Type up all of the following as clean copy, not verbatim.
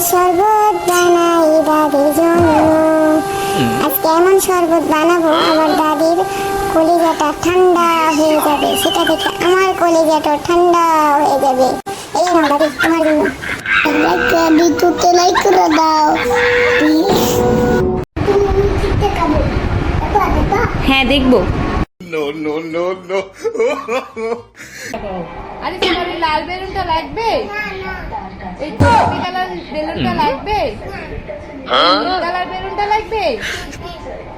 শরবত বানাই দাদির জন্য। আজকে এমন শরবত বানাবো আমার দাদির কলিজাটা ঠান্ডা হয়ে যাবে, সেটা থেকে আমার কলিজাটা ঠান্ডা হয়ে যাবে। এই নাও দাদি, তোমার জন্য। ভিডিওতে লাইক করে দাও। হ্যাঁ দেখবো। No, no, no, no. আরে তোমার ওই লাল বেলুনটা লাগবে? এই গোলাপি কালার বেলুনটা লাগবে? হলুদ কালার বেলুনটা লাগবে?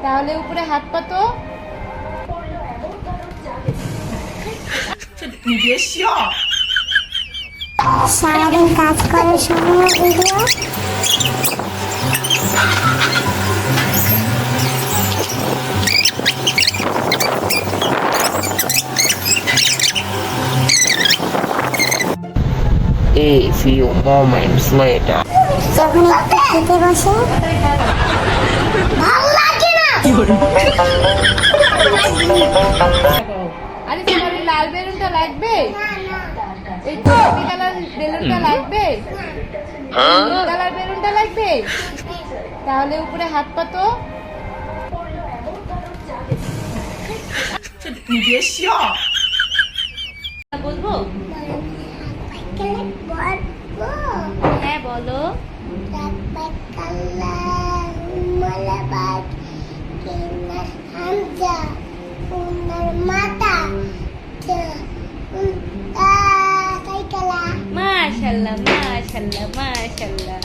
তাহলে উপরে হাত পাতো। সারাদিন কাজ করার সময় video. A few moments later. যখন একটু খেতে বসে ভালো লাগে না। আরে তোমার ওই লাল বেলুনটা লাগবে? এই গোলাপি কালার বেলুনটা লাগবে? হলুদ কালার বেলুনটা লাগবে? তাহলে উপরে হাত পাতো। বলবো? হ্যাঁ বলো। মাশাআল্লাহ মাশাআল্লাহ মাশাআল্লাহ।